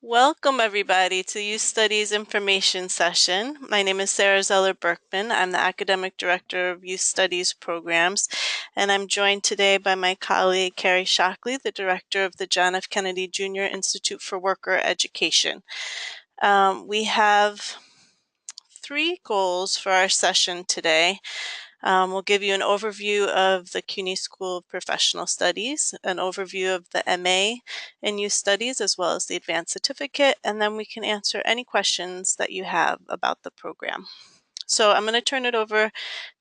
Welcome everybody to Youth Studies Information Session. My name is Sarah Zeller-Berkman. I'm the Academic Director of Youth Studies Programs, and I'm joined today by my colleague Carrie Shockley, the Director of the John F. Kennedy Jr. Institute for Worker Education. We have 3 goals for our session today. We'll give you an overview of the CUNY School of Professional Studies, an overview of the MA in Youth Studies, as well as the Advanced Certificate, and then we can answer any questions that you have about the program. So I'm going to turn it over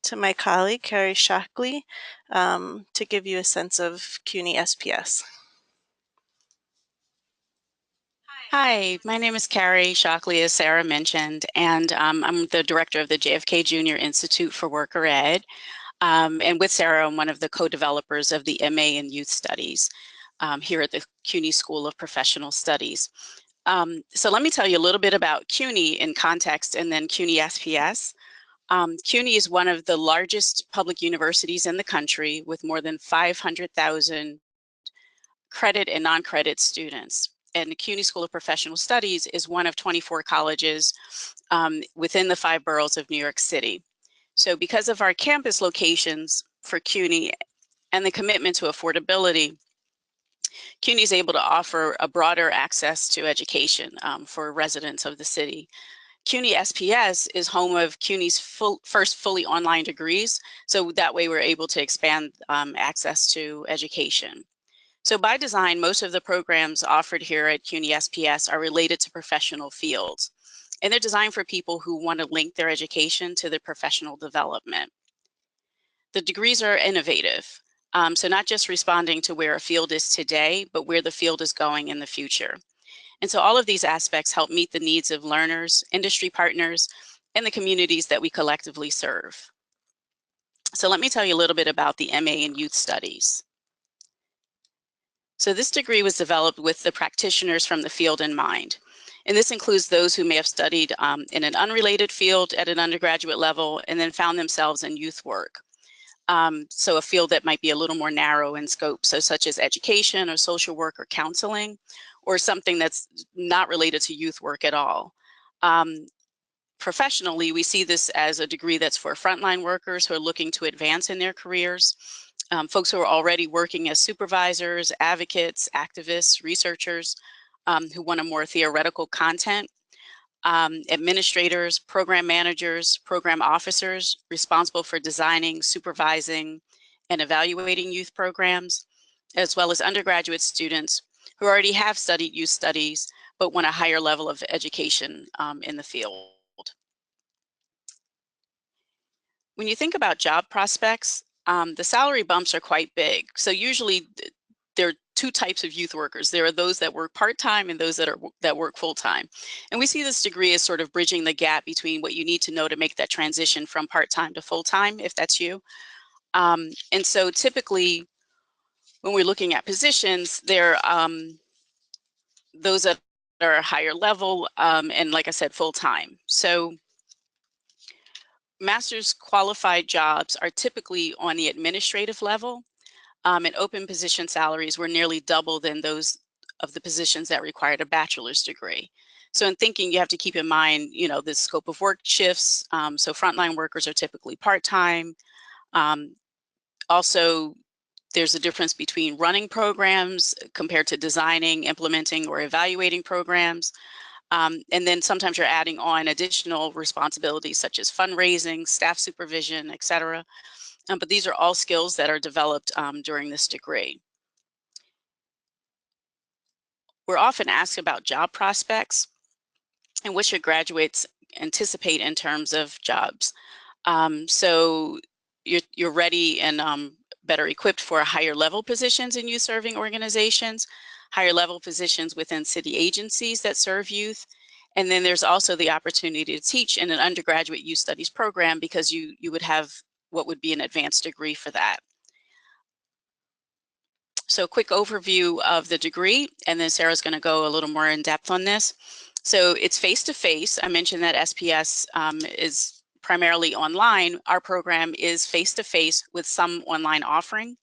to my colleague, Carrie Shockley, to give you a sense of CUNY SPS. Hi, my name is Carrie Shockley, as Sarah mentioned, and I'm the director of the JFK Jr. Institute for Worker Ed. And with Sarah, I'm one of the co-developers of the MA in Youth Studies here at the CUNY School of Professional Studies. So let me tell you a little bit about CUNY in context and then CUNY SPS. CUNY is one of the largest public universities in the country with more than 500,000 credit and non-credit students. And the CUNY School of Professional Studies is one of 24 colleges within the 5 boroughs of New York City. So because of our campus locations for CUNY and the commitment to affordability, CUNY is able to offer a broader access to education for residents of the city. CUNY SPS is home of CUNY's first fully online degrees, so that way we're able to expand access to education. So by design, most of the programs offered here at CUNY SPS are related to professional fields, and they're designed for people who want to link their education to their professional development. The degrees are innovative, so not just responding to where a field is today, but where the field is going in the future. And so all of these aspects help meet the needs of learners, industry partners, and the communities that we collectively serve. So let me tell you a little bit about the MA in Youth Studies. So this degree was developed with the practitioners from the field in mind. And this includes those who may have studied in an unrelated field at an undergraduate level and then found themselves in youth work. So a field that might be a little more narrow in scope, so such as education or social work or counseling, or something that's not related to youth work at all. Professionally, we see this as a degree that's for frontline workers who are looking to advance in their careers. Folks who are already working as supervisors, advocates, activists, researchers who want a more theoretical content, administrators, program managers, program officers responsible for designing, supervising, and evaluating youth programs, as well as undergraduate students who already have studied youth studies but want a higher level of education in the field. When you think about job prospects, the salary bumps are quite big. So usually there are 2 types of youth workers. There are those that work part-time and those that work full-time. And we see this degree as sort of bridging the gap between what you need to know to make that transition from part-time to full-time, if that's you. And so typically when we're looking at positions, there are those that are higher level and, like I said, full-time. So master's qualified jobs are typically on the administrative level, and open position salaries were nearly double than those of the positions that required a bachelor's degree. So in thinking, you have to keep in mind, you know, the scope of work shifts. So frontline workers are typically part-time. Also, there's a difference between running programs compared to designing, implementing, or evaluating programs. And then sometimes you're adding on additional responsibilities such as fundraising, staff supervision, et cetera. But these are all skills that are developed during this degree. We're often asked about job prospects and what should graduates anticipate in terms of jobs. So you're ready and better equipped for higher level positions in youth serving organizations, higher level positions within city agencies that serve youth. And then there's also the opportunity to teach in an undergraduate youth studies program because you would have what would be an advanced degree for that. So a quick overview of the degree, and then Sarah's going to go a little more in depth on this. So it's face-to-face. I mentioned that SPS is primarily online. Our program is face-to-face with some online offering.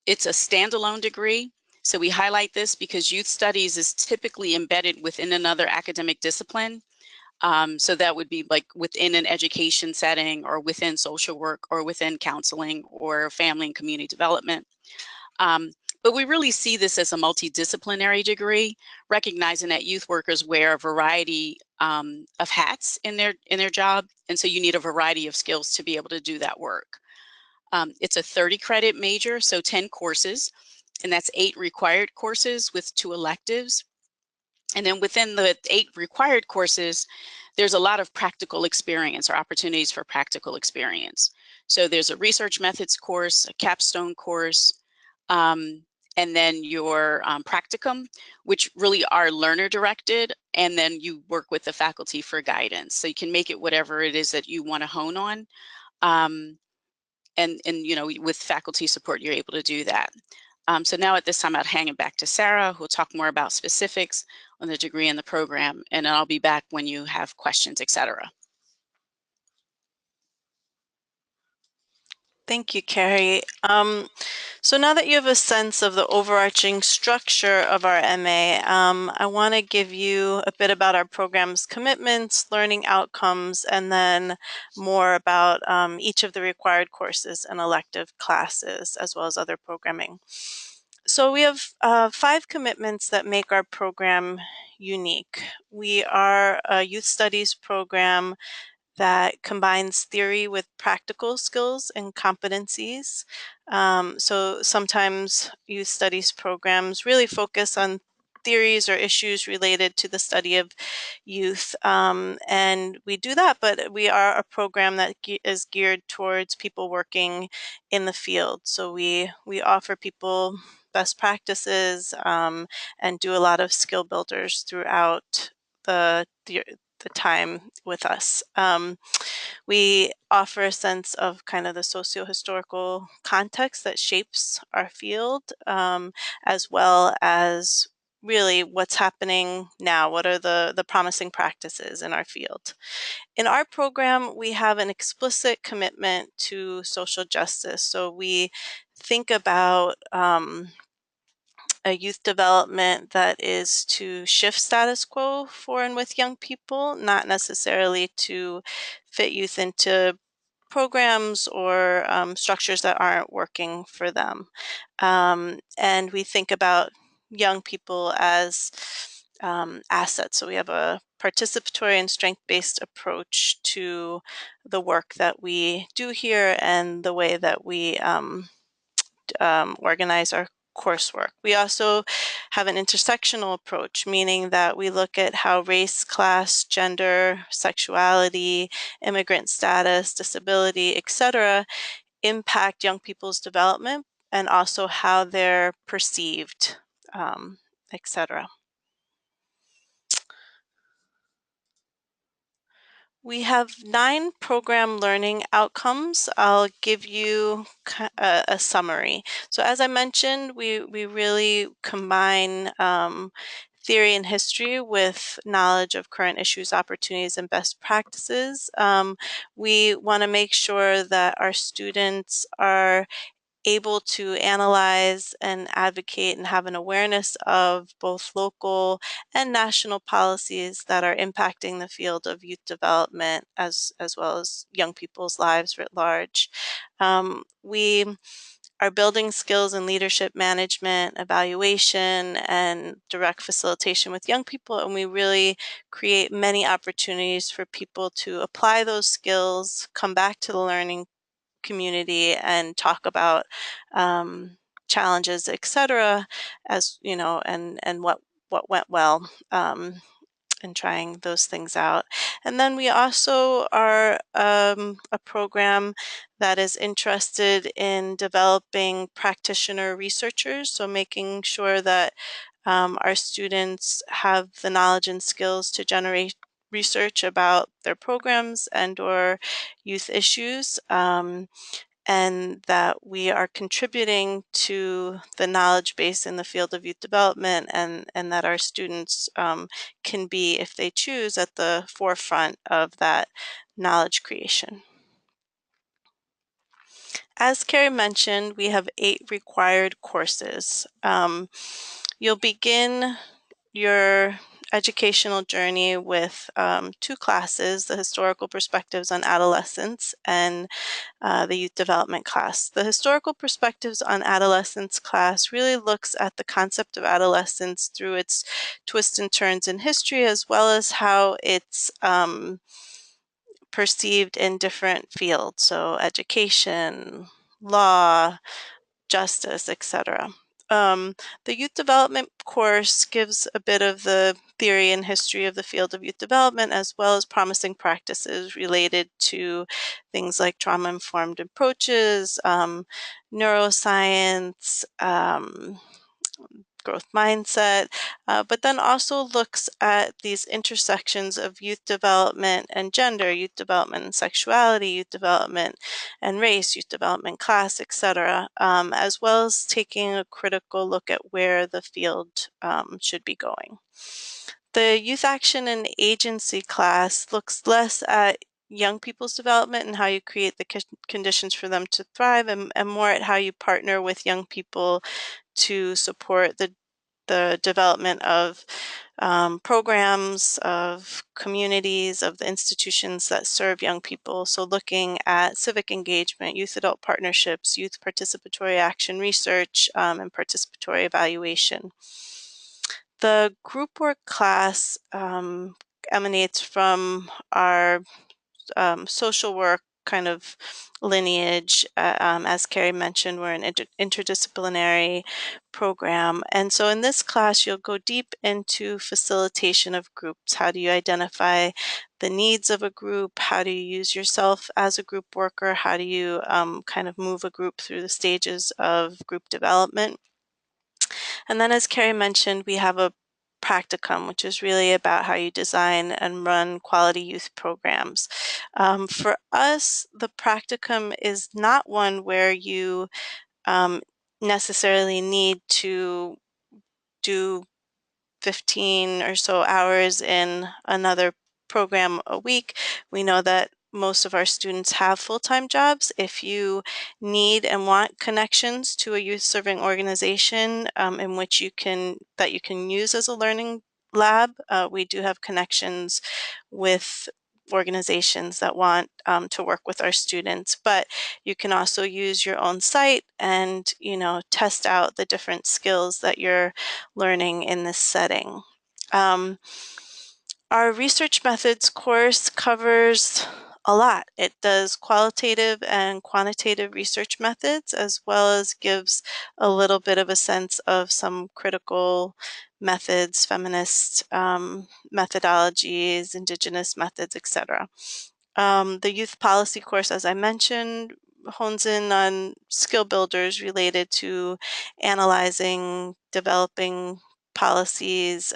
It's a standalone degree. So we highlight this because youth studies is typically embedded within another academic discipline. So that would be like within an education setting or within social work or within counseling or family and community development. But we really see this as a multidisciplinary degree, recognizing that youth workers wear a variety of hats in their job, and so you need a variety of skills to be able to do that work. It's a 30 credit major, so 10 courses, and that's 8 required courses with 2 electives. And then within the 8 required courses, there's a lot of practical experience or opportunities for practical experience. So there's a research methods course, a capstone course, and then your practicum, which really are learner directed, and then you work with the faculty for guidance. So you can make it whatever it is that you want to hone on. And you know, with faculty support, you're able to do that. So now at this time, I'll hang it back to Sarah, who will talk more about specifics on the degree and the program, and I'll be back when you have questions, etc. Thank you, Carrie. So now that you have a sense of the overarching structure of our MA, I want to give you a bit about our program's commitments, learning outcomes, and then more about each of the required courses and elective classes, as well as other programming. So we have 5 commitments that make our program unique. We are a youth studies program that combines theory with practical skills and competencies. So sometimes youth studies programs really focus on theories or issues related to the study of youth. And we do that, but we are a program that is geared towards people working in the field. So we offer people best practices and do a lot of skill builders throughout the time with us. We offer a sense of kind of the socio-historical context that shapes our field, as well as really what's happening now. What are the promising practices in our field? In our program, we have an explicit commitment to social justice. So we think about a youth development that is to shift status quo for and with young people, not necessarily to fit youth into programs or structures that aren't working for them. And we think about young people as assets. So we have a participatory and strength-based approach to the work that we do here and the way that we organize our coursework. We also have an intersectional approach, meaning that we look at how race, class, gender, sexuality, immigrant status, disability, etc., impact young people's development and also how they're perceived, etc. We have 9 program learning outcomes. I'll give you a summary. So as I mentioned, we really combine theory and history with knowledge of current issues, opportunities, and best practices. We want to make sure that our students are able to analyze and advocate and have an awareness of both local and national policies that are impacting the field of youth development as well as young people's lives writ large. We are building skills in leadership management, evaluation, and direct facilitation with young people, and we really create many opportunities for people to apply those skills, come back to the learning community and talk about challenges, etc., as you know, and what went well in trying those things out. And then we also are a program that is interested in developing practitioner researchers, so making sure that our students have the knowledge and skills to generate research about their programs and or youth issues, and that we are contributing to the knowledge base in the field of youth development, and that our students can be, if they choose, at the forefront of that knowledge creation. As Carrie mentioned, we have 8 required courses. You'll begin your educational journey with 2 classes, the historical perspectives on adolescence and the youth development class. The historical perspectives on adolescence class really looks at the concept of adolescence through its twists and turns in history, as well as how it's perceived in different fields, so education, law, justice, etc. The youth development course gives a bit of the theory and history of the field of youth development, as well as promising practices related to things like trauma-informed approaches, neuroscience, growth mindset, but then also looks at these intersections of youth development and gender, youth development and sexuality, youth development and race, youth development class, etc., as well as taking a critical look at where the field should be going. The youth action and agency class looks less at young people's development and how you create the conditions for them to thrive, and more at how you partner with young people to support the development of programs, of communities, of the institutions that serve young people. So looking at civic engagement, youth-adult partnerships, youth participatory action research, and participatory evaluation. The group work class emanates from our social work kind of lineage. As Carrie mentioned, we're an interdisciplinary program. And so in this class, you'll go deep into facilitation of groups. How do you identify the needs of a group? How do you use yourself as a group worker? How do you kind of move a group through the stages of group development? And then, as Carrie mentioned, we have a practicum, which is really about how you design and run quality youth programs. For us, the practicum is not one where you necessarily need to do 15 or so hours in another program a week. We know that most of our students have full-time jobs. If you need and want connections to a youth serving organization in which you can use as a learning lab, we do have connections with organizations that want to work with our students, but you can also use your own site and test out the different skills that you're learning in this setting. Our research methods course covers a lot. It does qualitative and quantitative research methods, as well as gives a little bit of a sense of some critical methods, feminist methodologies, indigenous methods, etc. The youth policy course, as I mentioned, hones in on skill builders related to analyzing, developing policies,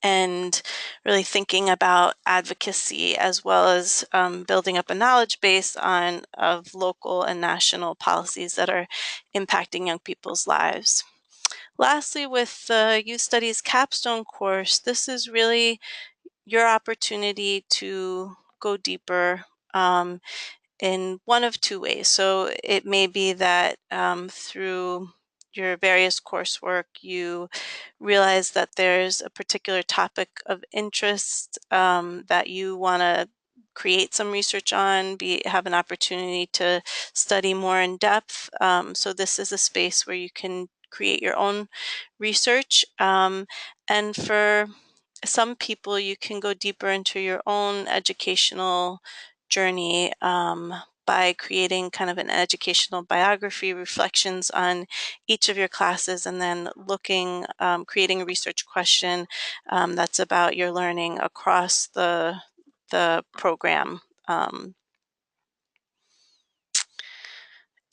and really thinking about advocacy, as well as building up a knowledge base of local and national policies that are impacting young people's lives. Lastly, with the Youth Studies capstone course, this is really your opportunity to go deeper in one of 2 ways. So it may be that through your various coursework, you realize that there's a particular topic of interest that you want to create some research on, have an opportunity to study more in depth. So this is a space where you can create your own research. And for some people, you can go deeper into your own educational journey by creating kind of an educational biography, reflections on each of your classes, and then creating a research question that's about your learning across the program.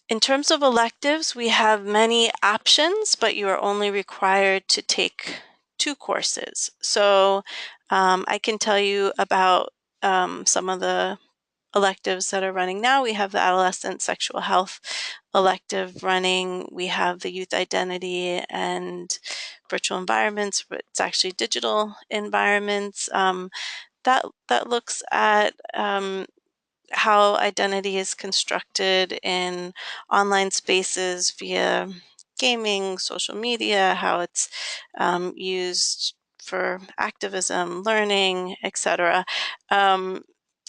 In terms of electives, we have many options, but you are only required to take 2 courses. So I can tell you about some of the electives that are running now. We have the adolescent sexual health elective running. We have the youth identity and virtual environments, but it's actually digital environments. That looks at how identity is constructed in online spaces via gaming, social media, how it's used for activism, learning, etc.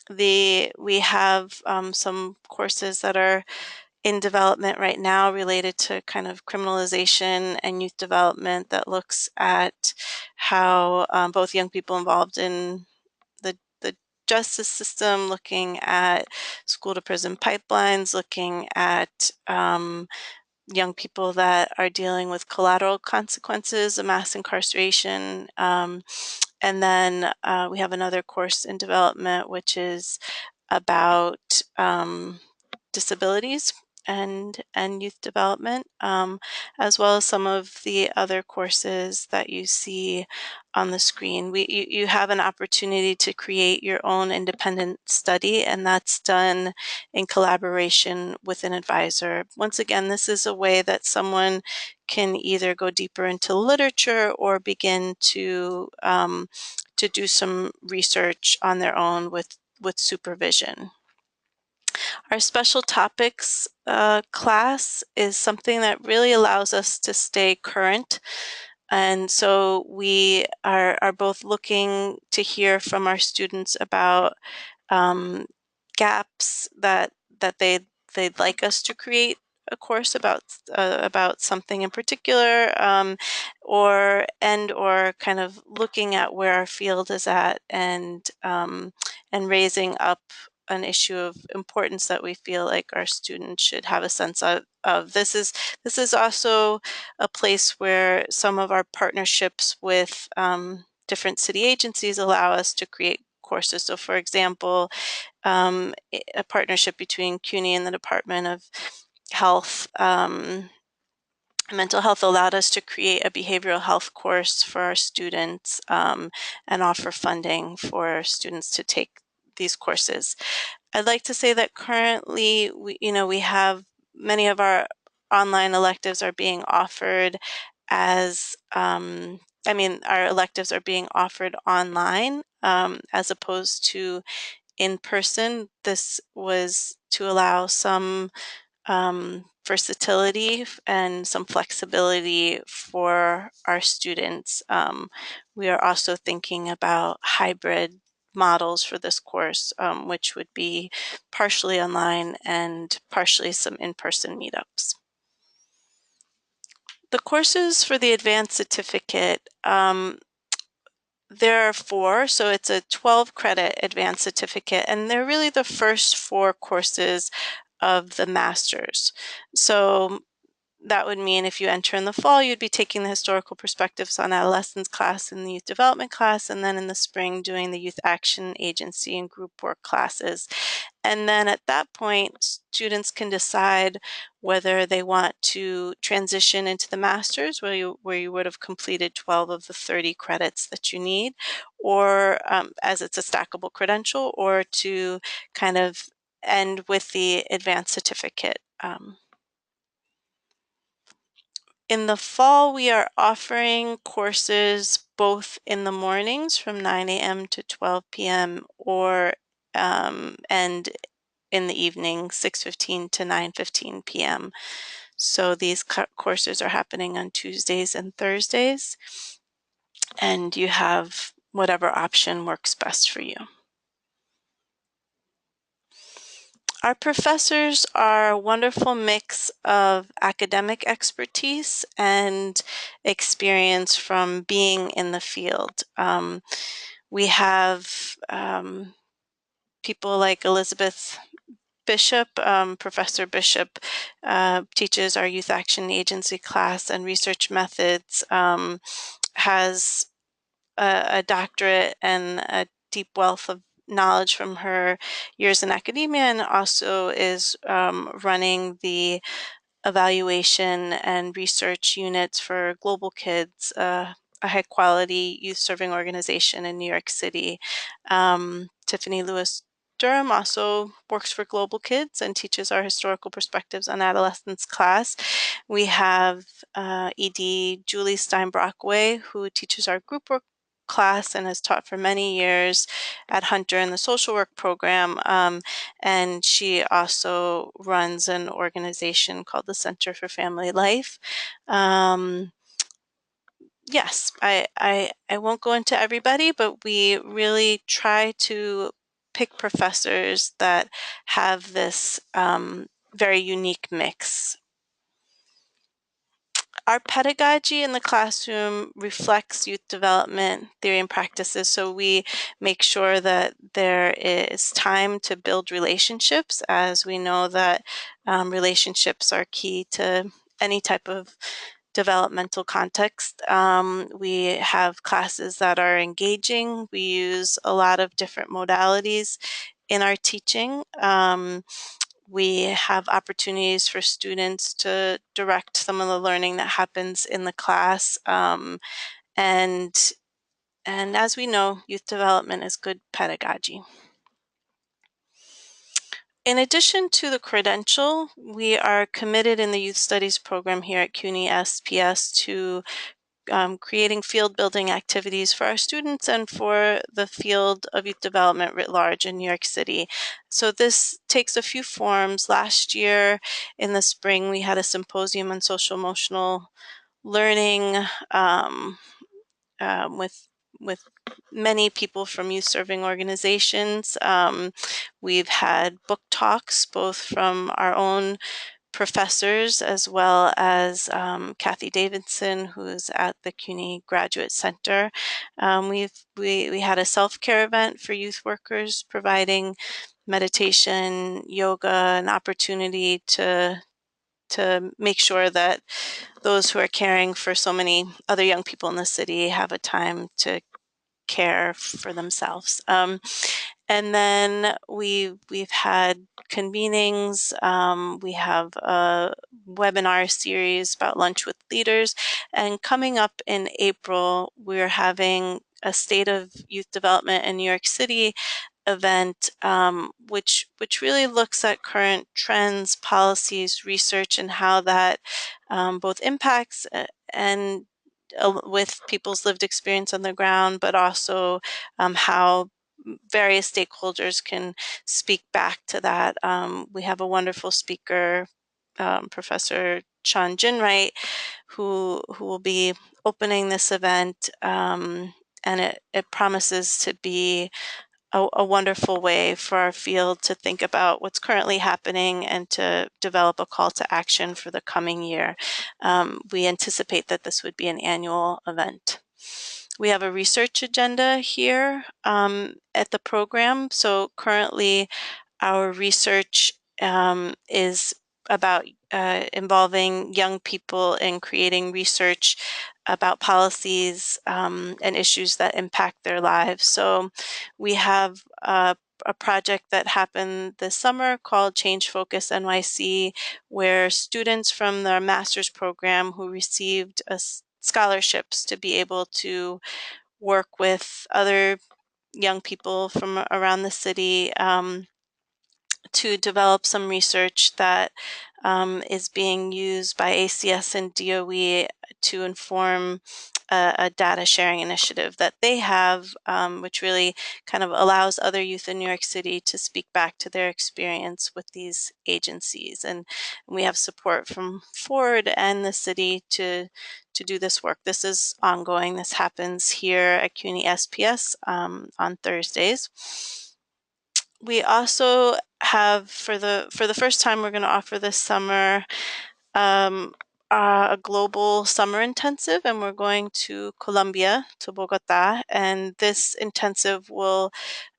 We have some courses that are in development right now related to kind of criminalization and youth development that looks at how both young people involved in the justice system, looking at school to prison pipelines, looking at young people that are dealing with collateral consequences of mass incarceration. And then we have another course in development, which is about disabilities and youth development, as well as some of the other courses that you see on the screen. You have an opportunity to create your own independent study, and that's done in collaboration with an advisor. Once again, this is a way that someone can either go deeper into literature or begin to do some research on their own with supervision. Our special topics class is something that really allows us to stay current. And so we are both looking to hear from our students about um, gaps that they'd like us to create a course about something in particular, or kind of looking at where our field is at and raising up an issue of importance that we feel like our students should have a sense of. This is also a place where some of our partnerships with different city agencies allow us to create courses. So for example, a partnership between CUNY and the Department of Health, Mental Health allowed us to create a behavioral health course for our students and offer funding for students to take these courses. I'd like to say that currently, we have many of our online electives are being offered as, our electives are being offered online as opposed to in person. This was to allow some versatility and some flexibility for our students. We are also thinking about hybrid models for this course, which would be partially online and partially some in-person meetups. The courses for the advanced certificate, there are 4, so it's a 12-credit advanced certificate, and they're really the first 4 courses of the master's. So that would mean if you enter in the fall, you'd be taking the historical perspectives on adolescence class and the youth development class, and then in the spring doing the youth action agency and group work classes. And then at that point, students can decide whether they want to transition into the master's, where you would have completed 12 of the 30 credits that you need, or as it's a stackable credential, or to kind of end with the advanced certificate. In the fall, we are offering courses both in the mornings from 9 a.m. to 12 p.m. And in the evening, 6:15 to 9:15 p.m. So these courses are happening on Tuesdays and Thursdays, and you have whatever option works best for you. Our professors are a wonderful mix of academic expertise and experience from being in the field. We have people like Elizabeth Bishop. Professor Bishop teaches our Youth Action Agency class and research methods, has a doctorate and a deep wealth of knowledge from her years in academia, and also is running the evaluation and research units for Global Kids, a high quality youth serving organization in New York City. Tiffany Lewis Durham also works for Global Kids and teaches our historical perspectives on adolescence class. We have ED Julie Stein-Brockway, who teaches our group work class and has taught for many years at Hunter in the social work program. And she also runs an organization called the Center for Family Life. Yes, I won't go into everybody, but we really try to pick professors that have this very unique mix. Our pedagogy in the classroom reflects youth development theory and practices, so we make sure that there is time to build relationships, as we know that relationships are key to any type of developmental context. We have classes that are engaging. We use a lot of different modalities in our teaching. We have opportunities for students to direct some of the learning that happens in the class. And, and as we know, youth development is good pedagogy. In addition to the credential, we are committed in the Youth Studies program here at CUNY SPS to creating field building activities for our students and for the field of youth development writ large in New York City. So this takes a few forms. Last year in the spring, we had a symposium on social emotional learning with many people from youth serving organizations. We've had book talks, both from our own professors as well as Kathy Davidson, who's at the CUNY Graduate Center. We had a self-care event for youth workers, providing meditation, yoga, an opportunity to make sure that those who are caring for so many other young people in the city have a time to care for themselves. And then we've had convenings. We have a webinar series about lunch with leaders, and coming up in April, we're having a State of Youth Development in New York City event, which really looks at current trends, policies, research, and how that both impacts and with people's lived experience on the ground, but also how various stakeholders can speak back to that. We have a wonderful speaker, Professor Sean Ginwright, who will be opening this event, and it promises to be a wonderful way for our field to think about what's currently happening and to develop a call to action for the coming year. We anticipate that this would be an annual event. We have a research agenda here at the program. So currently our research is about involving young people in creating research about policies and issues that impact their lives. So we have a project that happened this summer called Change Focus NYC, where students from their master's program who received scholarships to be able to work with other young people from around the city to develop some research that is being used by ACS and DOE to inform a data sharing initiative that they have, which really kind of allows other youth in New York City to speak back to their experience with these agencies. And we have support from Ford and the city to do this work. This is ongoing. This happens here at CUNY SPS on Thursdays. We also have, for the first time, we're going to offer this summer a global summer intensive, and we're going to Colombia, to Bogota. And this intensive will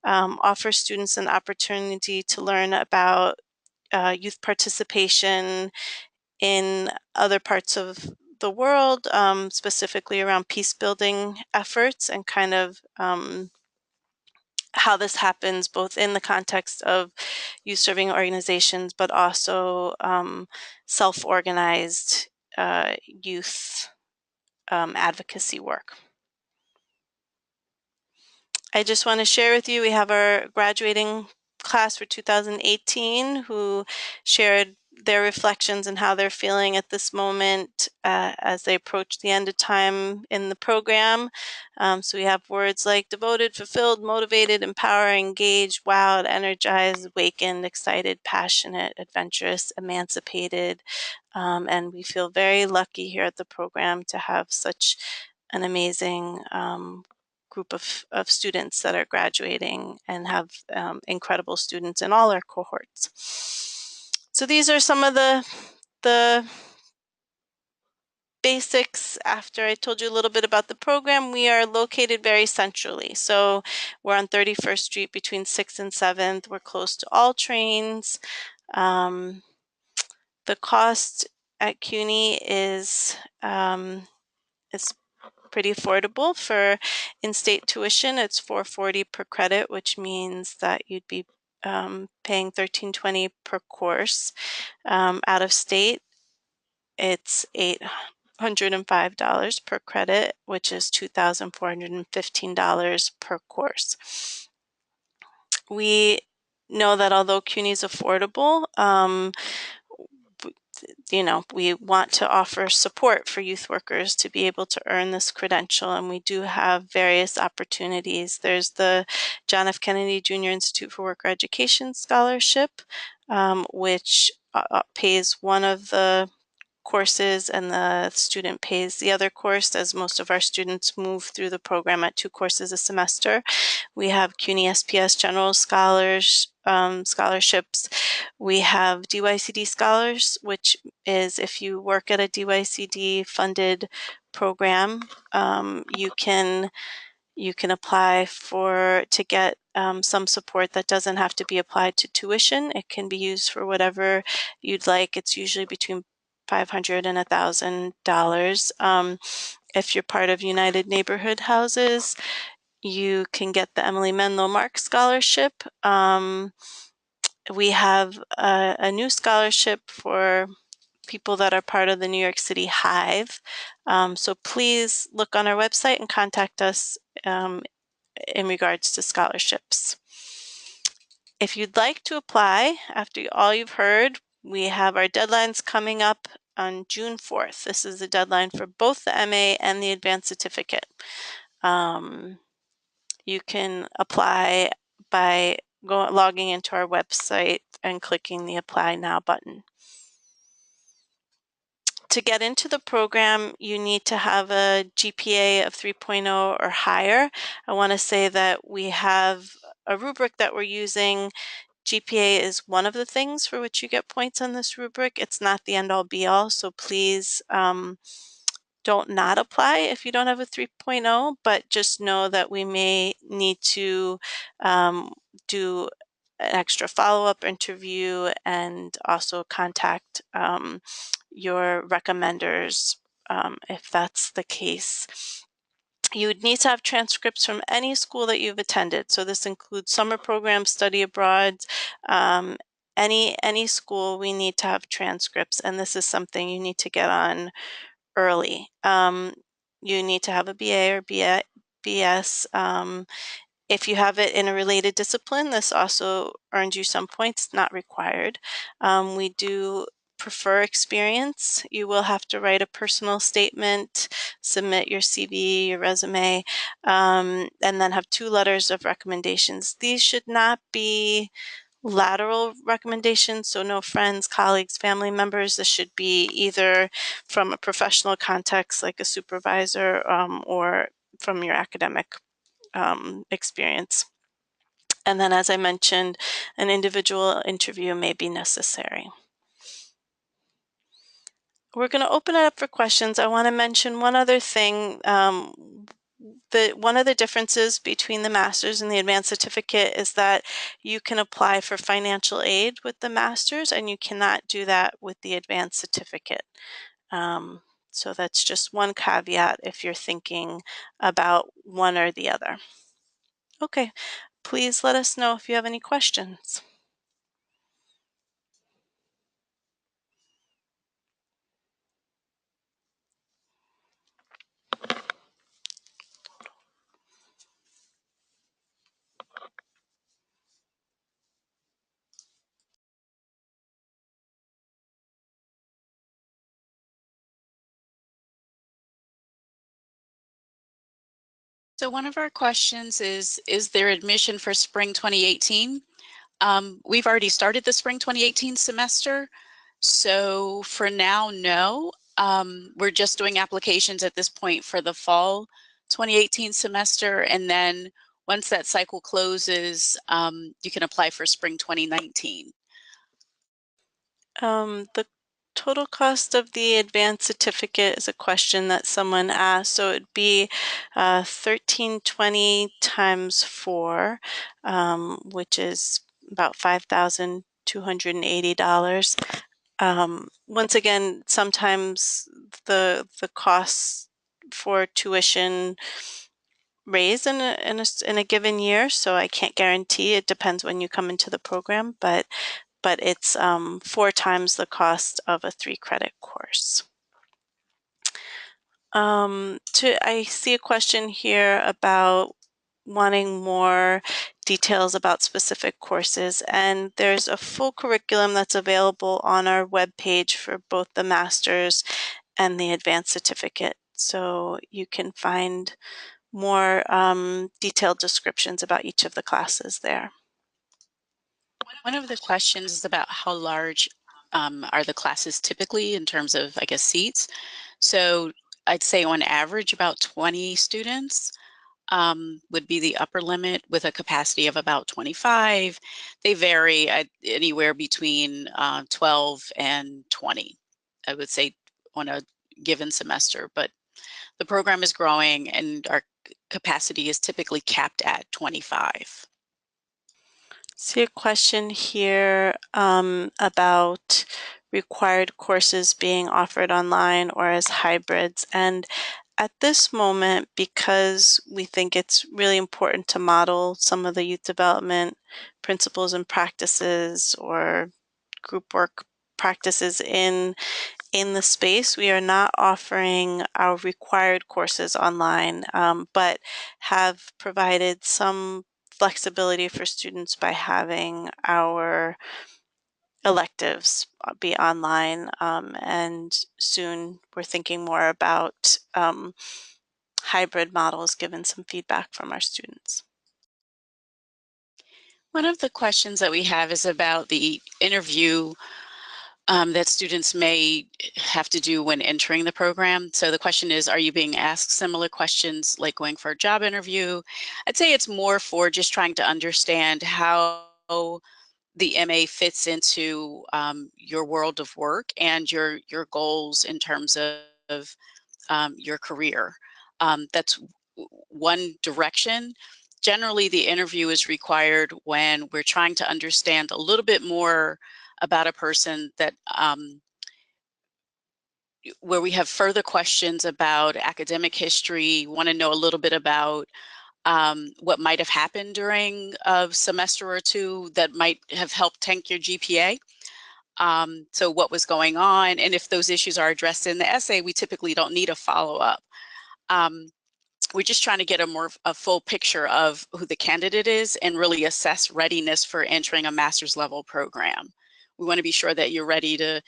offer students an opportunity to learn about youth participation in other parts of the world, specifically around peace building efforts, and kind of how this happens both in the context of youth serving organizations, but also self-organized youth advocacy work. I just want to share with you, we have our graduating class for 2018 who shared their reflections and how they're feeling at this moment as they approach the end of time in the program. So we have words like devoted, fulfilled, motivated, empowering, engaged, wowed, energized, awakened, excited, passionate, adventurous, emancipated. And we feel very lucky here at the program to have such an amazing group of students that are graduating and have incredible students in all our cohorts. So these are some of the basics. After I told you a little bit about the program, we are located very centrally. So we're on 31st Street between 6th and 7th. We're close to all trains. The cost at CUNY is pretty affordable for in-state tuition. It's $440 per credit, which means that you'd be paying $1320 per course. Out of state, it's $805 per credit, which is $2,415 per course. We know that although CUNY is affordable, we want to offer support for youth workers to be able to earn this credential, and we do have various opportunities. There's the John F. Kennedy Jr. Institute for Worker Education Scholarship, which pays one of the courses and the student pays the other course, as most of our students move through the program at 2 courses a semester. We have CUNY SPS General Scholarships. We have DYCD Scholars, which is if you work at a DYCD funded program, you can apply to get some support that doesn't have to be applied to tuition. It can be used for whatever you'd like. It's usually between $500 and $1,000. If you're part of United Neighborhood Houses, you can get the Emily Menlo Mark Scholarship. We have a new scholarship for people that are part of the New York City Hive. So please look on our website and contact us in regards to scholarships. If you'd like to apply after all you've heard, we have our deadlines coming up on June 4th. This is the deadline for both the MA and the advanced certificate. You can apply by logging into our website and clicking the Apply Now button. To get into the program, you need to have a GPA of 3.0 or higher. I want to say that we have a rubric that we're using. GPA is one of the things for which you get points on this rubric. It's not the end-all be-all, so please don't not apply if you don't have a 3.0, but just know that we may need to do an extra follow-up interview and also contact your recommenders if that's the case. You would need to have transcripts from any school that you've attended. So this includes summer programs, study abroad, any school. We need to have transcripts, and this is something you need to get on early. You need to have a BA or BS. If you have it in a related discipline, this also earns you some points, not required. We do prefer experience. You will have to write a personal statement, submit your CV, your resume, and then have 2 letters of recommendations. These should not be lateral recommendations, so no friends, colleagues, family members. This should be either from a professional context like a supervisor or from your academic experience. And then, as I mentioned, an individual interview may be necessary. We're going to open it up for questions. I want to mention one other thing. One of the differences between the master's and the advanced certificate is that you can apply for financial aid with the master's and you cannot do that with the advanced certificate. So that's just one caveat if you're thinking about one or the other. Okay, please let us know if you have any questions. So one of our questions is there admission for spring 2018? We've already started the spring 2018 semester. So for now, no. We're just doing applications at this point for the fall 2018 semester. And then once that cycle closes, you can apply for spring 2019. The total cost of the advanced certificate is a question that someone asked. So it'd be 1320 times 4, which is about $5,280. Once again, sometimes the costs for tuition raise in a given year, so I can't guarantee. It depends when you come into the program, but it's 4 times the cost of a 3-credit course. I see a question here about wanting more details about specific courses, and there's a full curriculum that's available on our webpage for both the master's and the advanced certificate. So you can find more detailed descriptions about each of the classes there. One of the questions is about how large are the classes typically in terms of, I guess, seats. So I'd say on average about 20 students would be the upper limit with a capacity of about 25. They vary at anywhere between 12 and 20, I would say, on a given semester. But the program is growing and our capacity is typically capped at 25. See a question here about required courses being offered online or as hybrids. And at this moment, because we think it's really important to model some of the youth development principles and practices or group work practices in the space, we are not offering our required courses online, but have provided some flexibility for students by having our electives be online. And soon we're thinking more about hybrid models, given some feedback from our students. One of the questions that we have is about the interview that students may have to do when entering the program. So the question is, are you being asked similar questions like going for a job interview? I'd say it's more for just trying to understand how the MA fits into your world of work and your goals in terms of your career. That's one direction. Generally, the interview is required when we're trying to understand a little bit more about a person that where we have further questions about academic history, want to know a little bit about what might have happened during a semester or two that might have helped tank your GPA. So what was going on, and if those issues are addressed in the essay, we typically don't need a follow-up. We're just trying to get a full picture of who the candidate is and really assess readiness for entering a master's level program. We want to be sure that you're ready to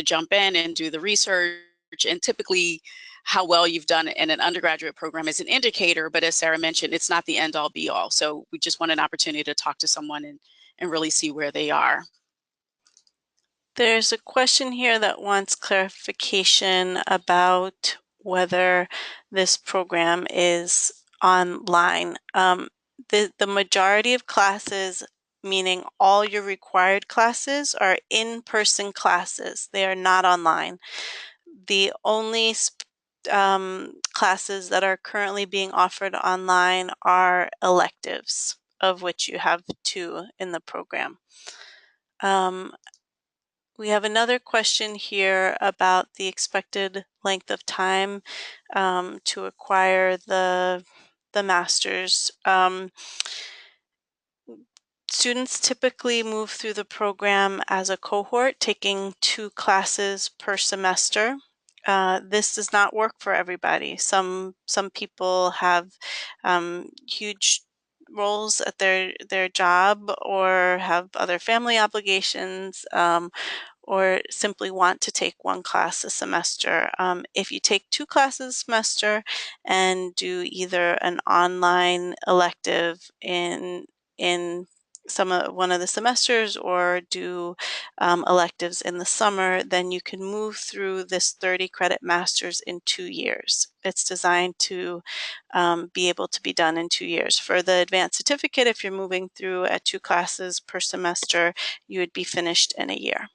jump in and do the research, and typically how well you've done in an undergraduate program is an indicator, but as Sarah mentioned, it's not the end all be all. So we just want an opportunity to talk to someone and really see where they are. There's a question here that wants clarification about whether this program is online. The majority of classes, meaning all your required classes, are in-person classes. They are not online. The only classes that are currently being offered online are electives, of which you have 2 in the program. We have another question here about the expected length of time to acquire the master's. Students typically move through the program as a cohort, taking 2 classes per semester. This does not work for everybody. Some people have huge roles at their job or have other family obligations, or simply want to take one class a semester. If you take two classes a semester and do either an online elective in one of the semesters or do electives in the summer, then you can move through this 30 credit master's in 2 years. It's designed to be able to be done in 2 years. For the advanced certificate, if you're moving through at 2 classes per semester, you would be finished in a year.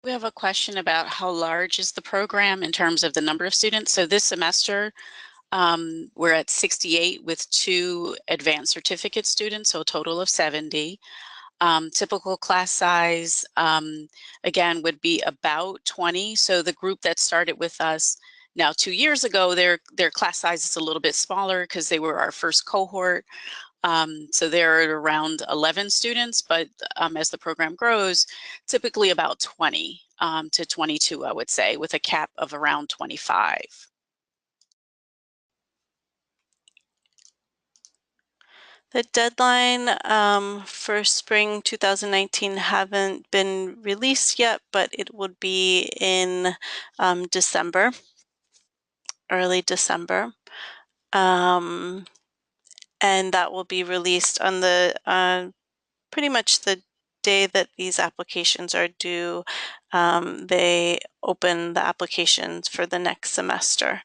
We have a question about how large is the program in terms of the number of students. So this semester, we're at 68 with 2 advanced certificate students, so a total of 70. Typical class size, again, would be about 20. So the group that started with us now 2 years ago, their class size is a little bit smaller because they were our first cohort. So they're at around 11 students, but as the program grows, typically about 20 to 22, I would say, with a cap of around 25. The deadline for spring 2019 haven't been released yet, but it would be in December, early December. And that will be released on the pretty much the day that these applications are due. They open the applications for the next semester.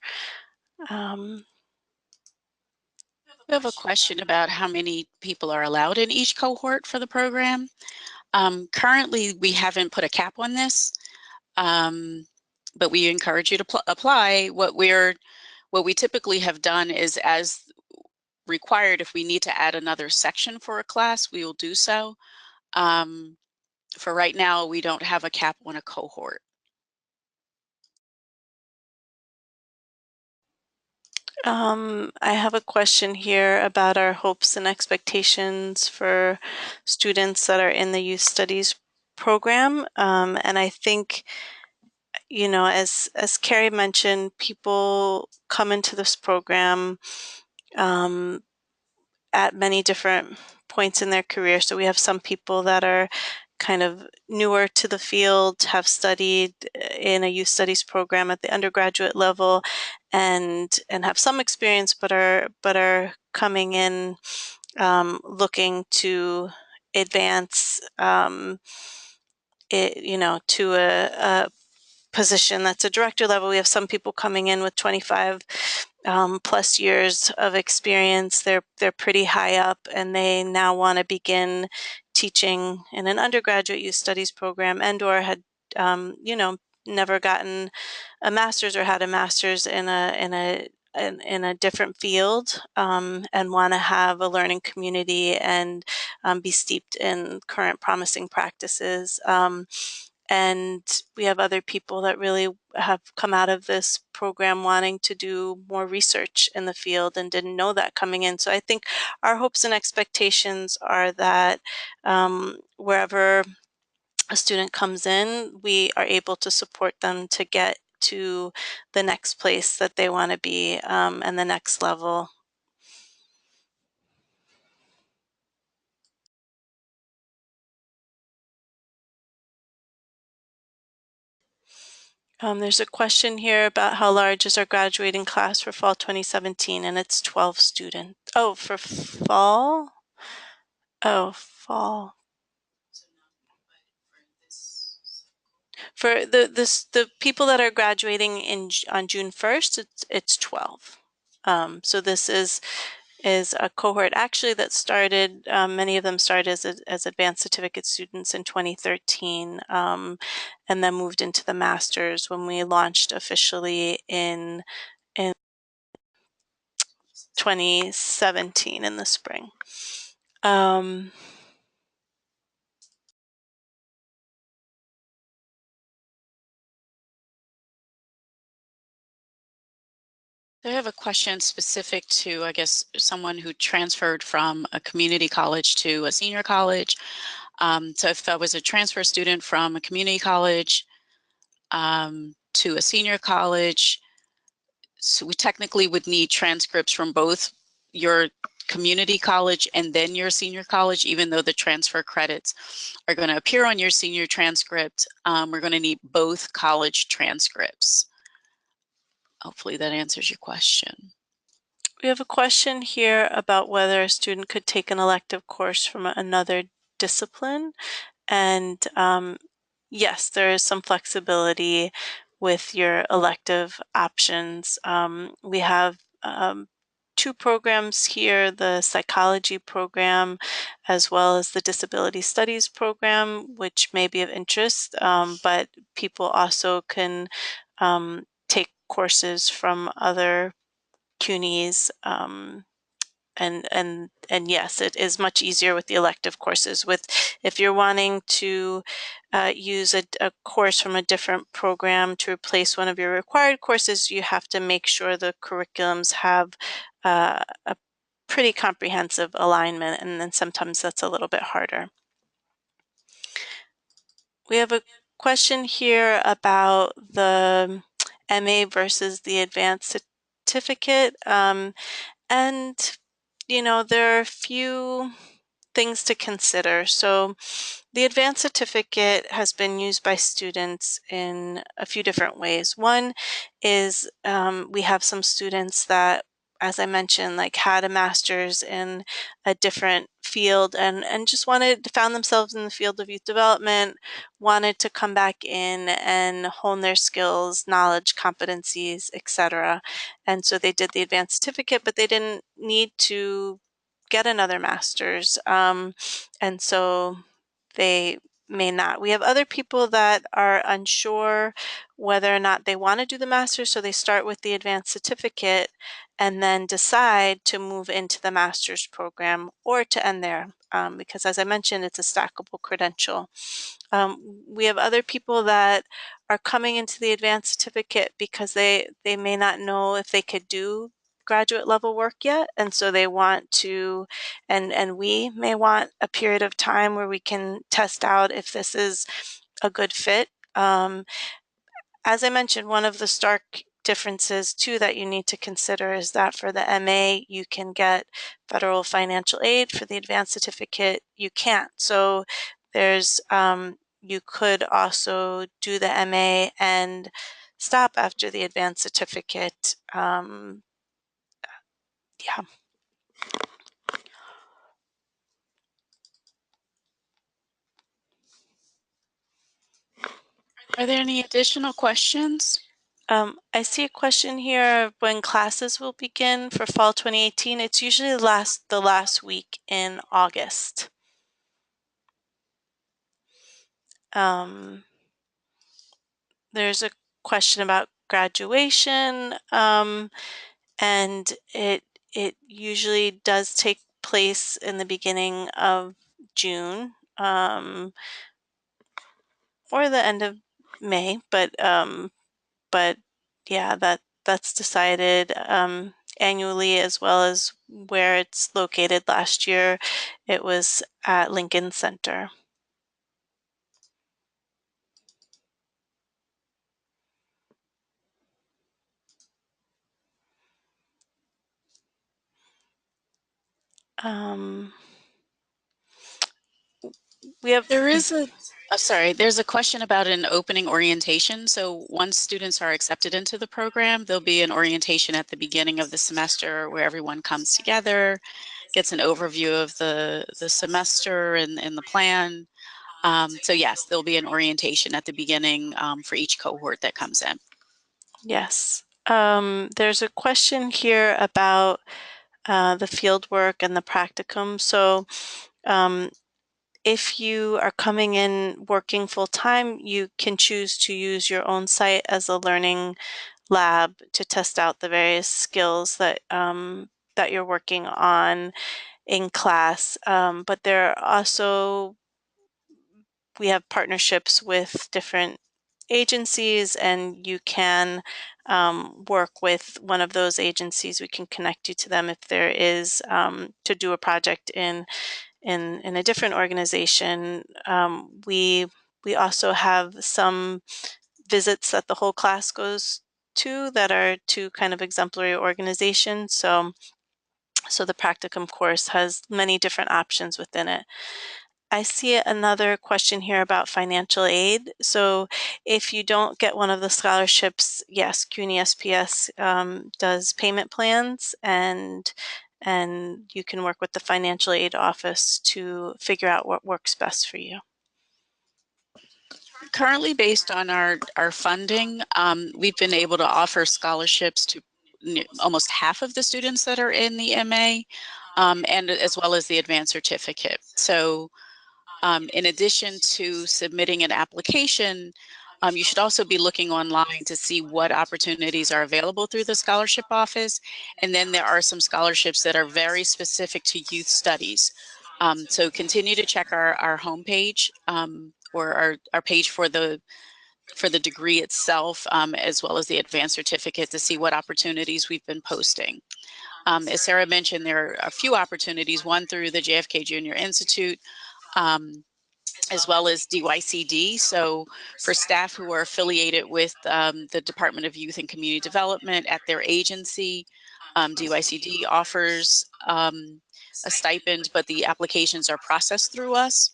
We have a question about how many people are allowed in each cohort for the program. Currently, we haven't put a cap on this, but we encourage you to apply. What we typically have done is, as required, if we need to add another section for a class, we will do so. For right now, we don't have a cap on a cohort. I have a question here about our hopes and expectations for students that are in the youth studies program. And I think, you know, as Carrie mentioned, people come into this program at many different points in their career. So we have some people that are kind of newer to the field, have studied in a youth studies program at the undergraduate level, and have some experience, but are coming in looking to advance to a position that's a director level. We have some people coming in with 25 plus years of experience. They're pretty high up, and they now want to begin teaching in an undergraduate youth studies program, and/or had never gotten a master's or had a master's in a different field, and want to have a learning community and be steeped in current promising practices. And we have other people that really have come out of this program wanting to do more research in the field and didn't know that coming in. So I think our hopes and expectations are that wherever a student comes in, we are able to support them to get to the next place that they want to be, and the next level. There's a question here about how large is our graduating class for fall 2017, and it's 12 students. Oh, for fall? Oh, fall. For the people that are graduating on June 1st, it's 12. So this is a cohort actually that started, many of them started as advanced certificate students in 2013, and then moved into the masters when we launched officially in 2017 in the spring. I have a question specific to, I guess, someone who transferred from a community college to a senior college. So if I was a transfer student from a community college to a senior college, so we technically would need transcripts from both your community college and then your senior college, even though the transfer credits are going to appear on your senior transcript. We're going to need both college transcripts. Hopefully that answers your question. We have a question here about whether a student could take an elective course from another discipline. And yes, there is some flexibility with your elective options. We have two programs here, the psychology program as well as the disability studies program, which may be of interest, but people also can take courses from other CUNYs, and yes, it is much easier with the elective courses. With if you're wanting to use a course from a different program to replace one of your required courses, you have to make sure the curriculums have a pretty comprehensive alignment, and then sometimes that's a little bit harder. We have a question here about the MA versus the advanced certificate. And, there are a few things to consider. So the advanced certificate has been used by students in a few different ways. One is we have some students that, as I mentioned, like had a master's in a different field and just found themselves in the field of youth development, wanted to come back in and hone their skills, knowledge, competencies, etc. And so they did the advanced certificate, but they didn't need to get another master's. And so they may not. We have other people that are unsure whether or not they want to do the master's, so they start with the advanced certificate and then decide to move into the master's program or to end there, because as I mentioned, it's a stackable credential. We have other people that are coming into the advanced certificate because they may not know if they could do graduate level work yet, and so they want to, and we may want a period of time where we can test out if this is a good fit. As I mentioned, one of the stark differences too that you need to consider is that for the MA you can get federal financial aid. For the advanced certificate you can't. So there's you could also do the MA and stop after the advanced certificate. Yeah. Are there any additional questions? I see a question here of when classes will begin for fall 2018. It's usually the last week in August. There's a question about graduation, and it usually does take place in the beginning of June, or the end of May, but yeah, that's decided annually, as well as where it's located. Last year, it was at Lincoln Center. Um, we have There's a question about an opening orientation. So once students are accepted into the program, there'll be an orientation at the beginning of the semester where everyone comes together, gets an overview of the semester and the plan. So yes, there'll be an orientation at the beginning for each cohort that comes in. Yes. There's a question here about the field work and the practicum. So if you are coming in working full time, you can choose to use your own site as a learning lab to test out the various skills that you're working on in class. But there are also, we have partnerships with different agencies, and you can work with one of those agencies. We can connect you to them if there is to do a project in a different organization. We also have some visits that the whole class goes to that are to kind of exemplary organizations. So So the practicum course has many different options within it. I see another question here about financial aid. So if you don't get one of the scholarships, yes, CUNY SPS does payment plans, and you can work with the financial aid office to figure out what works best for you. Currently, based on our funding, we've been able to offer scholarships to almost half of the students that are in the MA, and as well as the advanced certificate. So in addition to submitting an application, you should also be looking online to see what opportunities are available through the scholarship office. And then there are some scholarships that are very specific to youth studies. So continue to check our homepage, or our page for the degree itself, as well as the advanced certificate, to see what opportunities we've been posting. As Sarah mentioned, there are a few opportunities, one through the JFK Junior Institute, as well as DYCD. So for staff who are affiliated with the Department of Youth and Community Development at their agency, DYCD offers a stipend, but the applications are processed through us.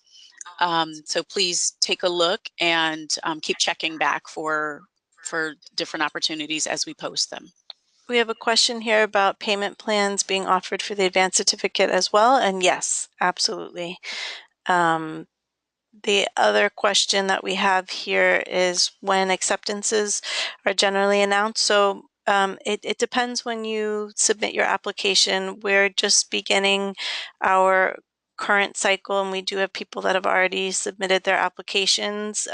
So please take a look and keep checking back for different opportunities as we post them. We have a question here about payment plans being offered for the advanced certificate as well, and yes, absolutely. The other question that we have here is when acceptances are generally announced. So it depends when you submit your application. We're just beginning our current cycle, and we do have people that have already submitted their applications.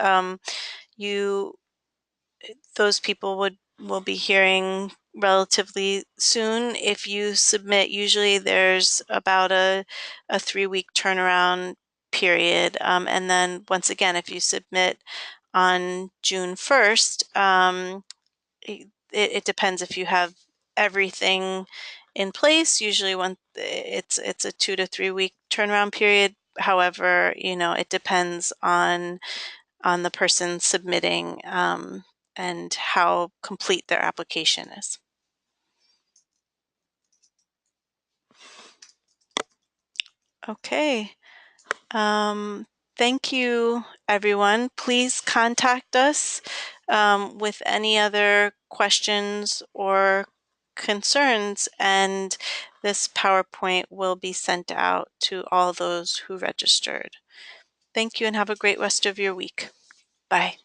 Those people will be hearing relatively soon. If you submit, usually there's about a 3-week turnaround period. And then once again, if you submit on June 1st, it depends if you have everything in place. Usually when it's a 2 to 3 week turnaround period. However, it depends on the person submitting and how complete their application is. Okay. Thank you, everyone. Please contact us with any other questions or concerns, and this PowerPoint will be sent out to all those who registered. Thank you and have a great rest of your week. Bye.